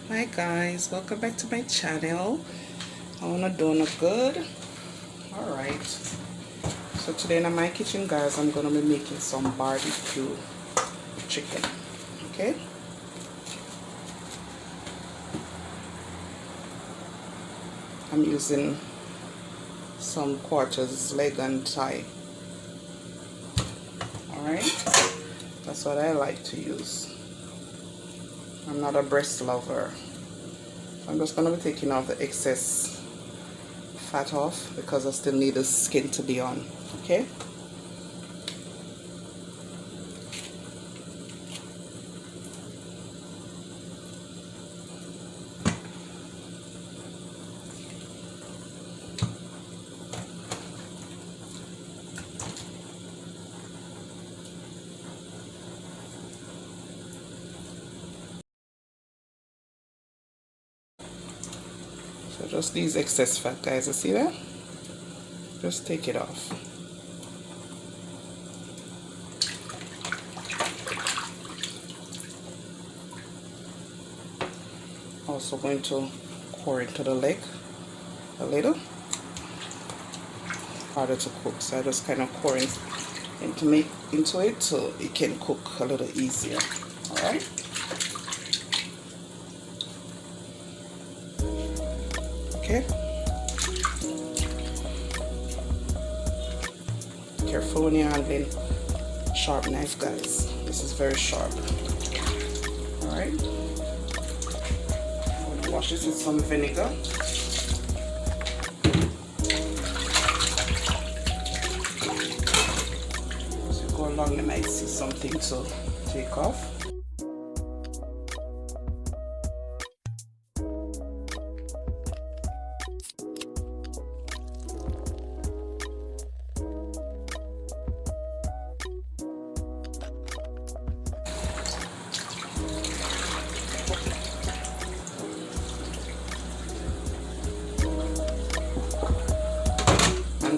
Hi guys, welcome back to my channel. I wanna do good. Alright. So today in my kitchen guys, I'm gonna be making some barbecue chicken. Okay? I'm using some quarters leg and thigh. Alright? That's what I like to use. I'm not a breast lover. I'm just gonna be taking off the excess fat off because I still need the skin to be on. Okay? So just these excess fat guys, you see that? Just take it off. Also going to pour into the leg a little. Harder to cook, so I just kind of pour it into it so it can cook a little easier. Alright? Okay. Careful when you're handling sharp knife guys. This is very sharp. Alright. I'm going to wash this with some vinegar. As you go along you might see something to take off.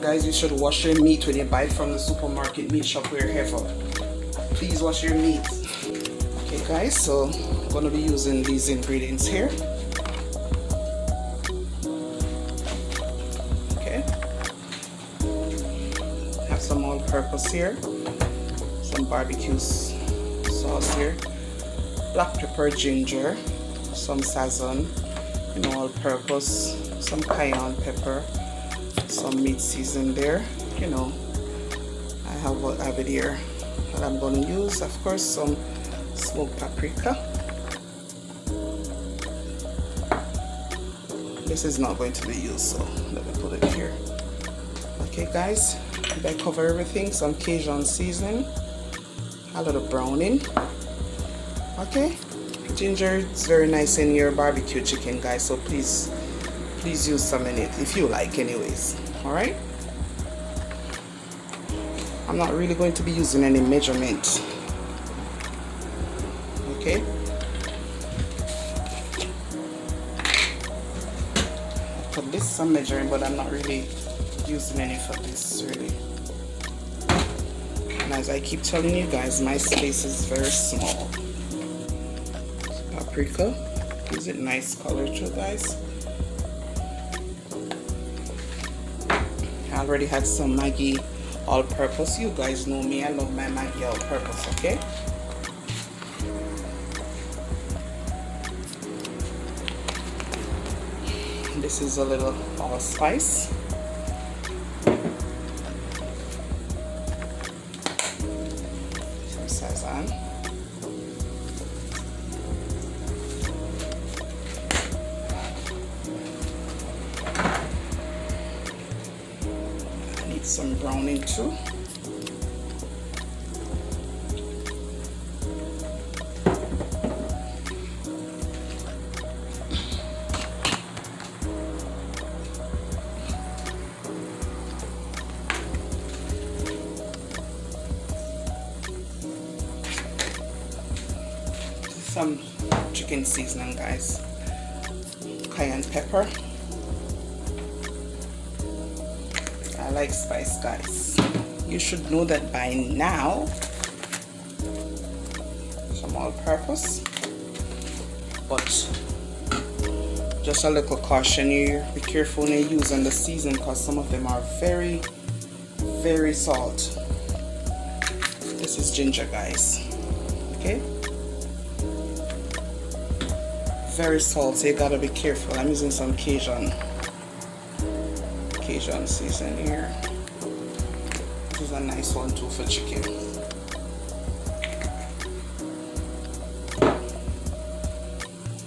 Guys, you should wash your meat when you buy it from the supermarket, meat shop, wherever. Please wash your meat. Okay guys, so I'm going to be using these ingredients here. Okay. Have some all-purpose here. Some barbecue sauce here. Black pepper, ginger. Some sazon. All-purpose. Some cayenne pepper. Some meat season there, I have it here that I'm going to use. Of course, some smoked paprika. This is not going to be used, so let me put it here. Okay guys, did I cover everything? Some Cajun seasoning, a little browning. Okay, ginger is very nice in your barbecue chicken guys, so please use some in it if you like anyways. All right, I'm not really going to be using any measurement. Okay, for this I'm measuring, but I'm not really using any for this really. And as I keep telling you guys, my space is very small. Paprika gives it nice color too guys. I already had some Maggi all-purpose. You guys know me, I love my Maggi all-purpose. Okay, this is a little allspice. Some sazon. Some browning too. Some chicken seasoning guys. Cayenne pepper. I like spice guys. You should know that by now. Some all-purpose, but Just a little caution here, be careful when you're using the season because some of them are very, very salt. This is ginger, guys. Okay? Very salty, you gotta be careful. I'm using some Cajun season here. This is a nice one too for chicken.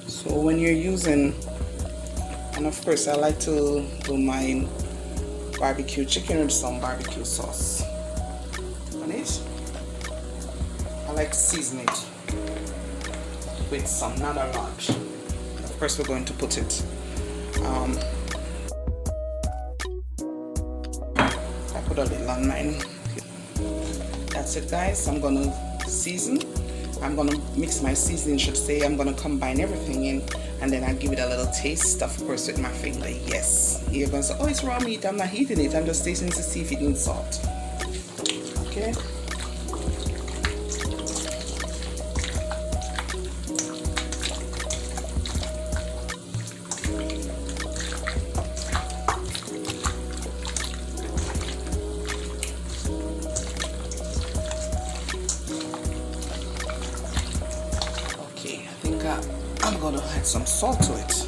So when you're using, and of course I like to do my barbecue chicken with some barbecue sauce on it. I like to season it with some, not a lot. Of course we're going to put it, I put a little on mine. That's it, guys. I'm gonna season. I'm gonna mix my seasoning, should say. I'm gonna combine everything in, and then I give it a little taste, of course, with my finger. Yes. You're gonna say, oh, it's raw meat. I'm not heating it. I'm just tasting to see if it needs salt. Okay. I'm gonna add some salt to it.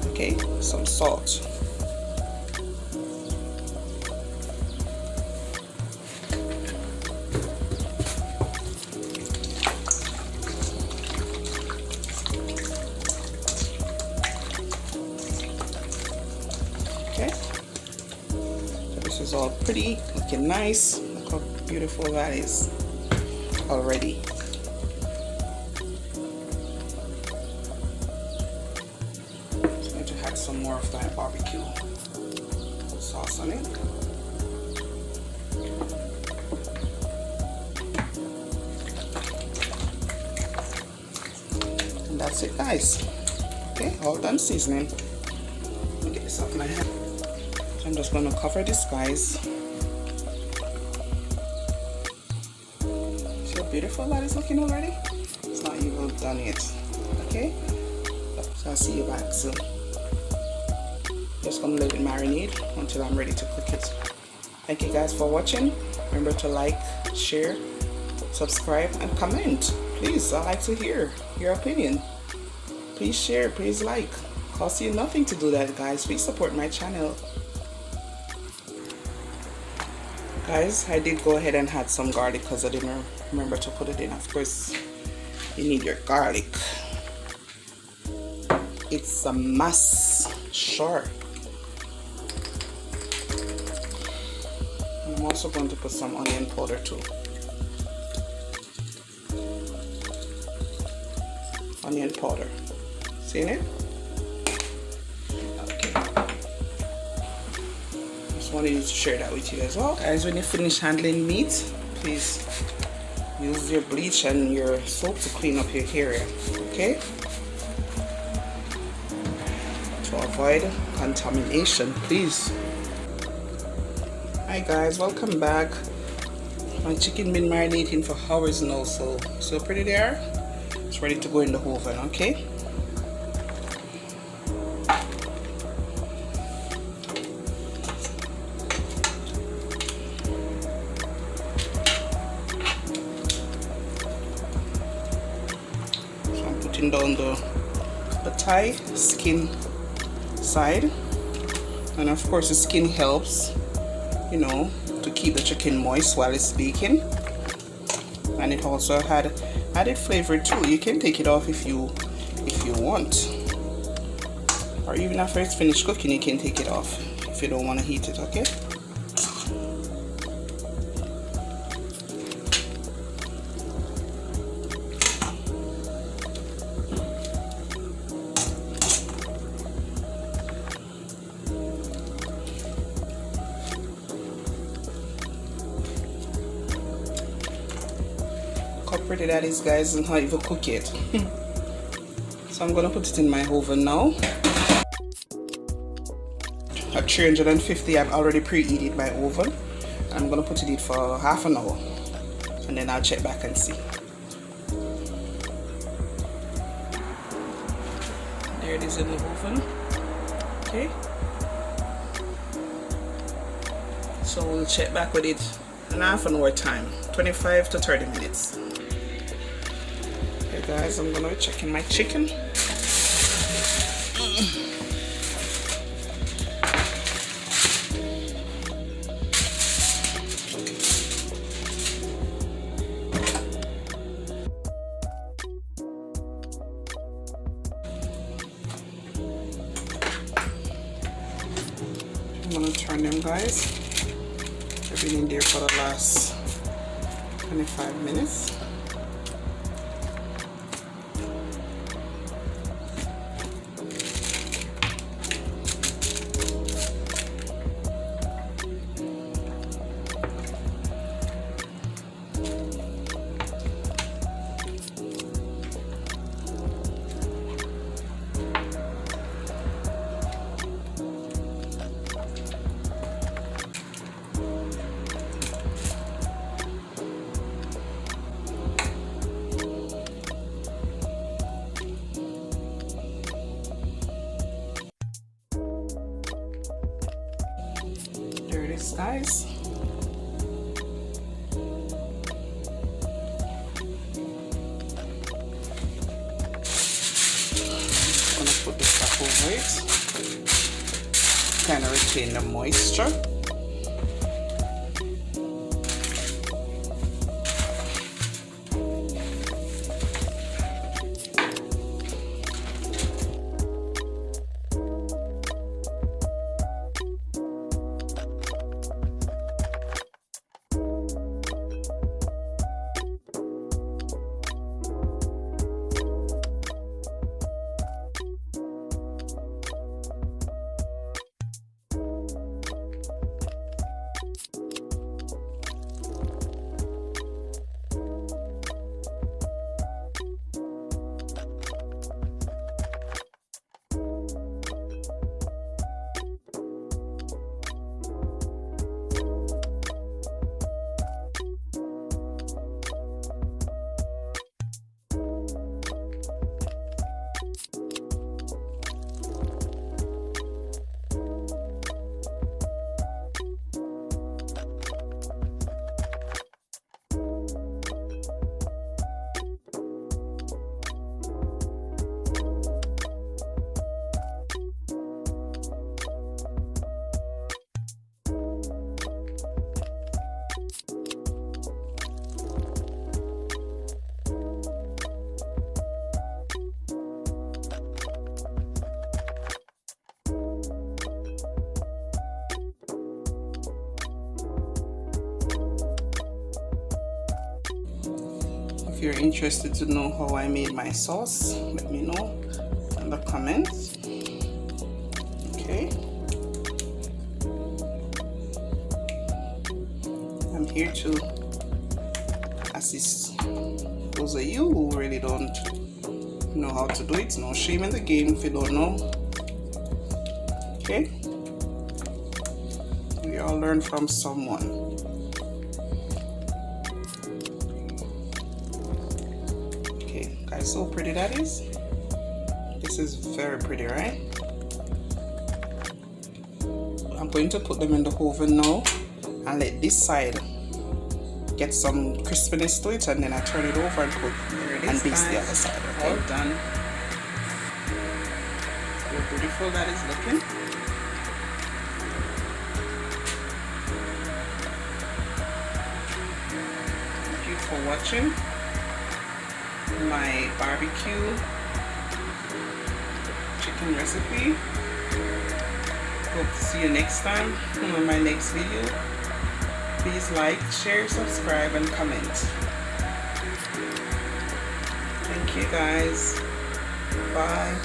Okay, some salt. Okay, so this is all pretty, looking nice. Look how beautiful that is already. Some more of that barbecue sauce on it. And that's it, guys. Okay, all done seasoning. Let me get this off my hand. So I'm just going to cover this, guys. See how beautiful that is looking already? It's not even done yet. Okay, so I'll see you back soon. Just gonna let it marinate until I'm ready to cook it. Thank you guys for watching. Remember to like, share, subscribe, and comment. Please, I like to hear your opinion. Please share, please like. Costs you nothing to do that, guys. Please support my channel. Guys, I did go ahead and add some garlic because I didn't remember to put it in. Of course, you need your garlic. It's a must, sure. I'm also going to put some onion powder too. Onion powder. Seen it? Okay. Just wanted to share that with you as well. Guys, when you finish handling meat, please use your bleach and your soap to clean up your area. Okay? To avoid contamination, please. Hi guys, welcome back. My chicken been marinating for hours now, so pretty there. It's ready to go in the oven, okay? So I'm putting down the thigh skin side, and of course the skin helps, you know, to keep the chicken moist while it's baking, and it also had added flavor too. You can take it off if you want, or even after it's finished cooking you can take it off if you don't want to heat it. Okay, how pretty that is, guys, and how even cook it. So I'm gonna put it in my oven now at 350. I've already preheated my oven. I'm gonna put it in for half an hour, and then I'll check back and see. is in the oven. Okay, so we'll check back with it in half an hour time, 25 to 30 minutes. Okay guys, I'm gonna be checking my chicken. I'm gonna turn them, guys. They've been in there for the last 25 minutes. There it is, guys. I'm gonna put the stuff over it, kind of retain the moisture. If you're interested to know how I made my sauce, let me know in the comments. Okay, I'm here to assist those of you who really don't know how to do it. No shame in the game if you don't know. Okay, we all learn from someone. So pretty that is. This is very pretty, right? I'm going to put them in the oven now and let this side get some crispiness to it, and then I turn it over and put and baste the other side. Okay? All done. How beautiful that is looking. Thank you for watching my barbecue chicken recipe. Hope to see you next time on my next video. Please like, share, subscribe, and comment. Thank you guys. Bye.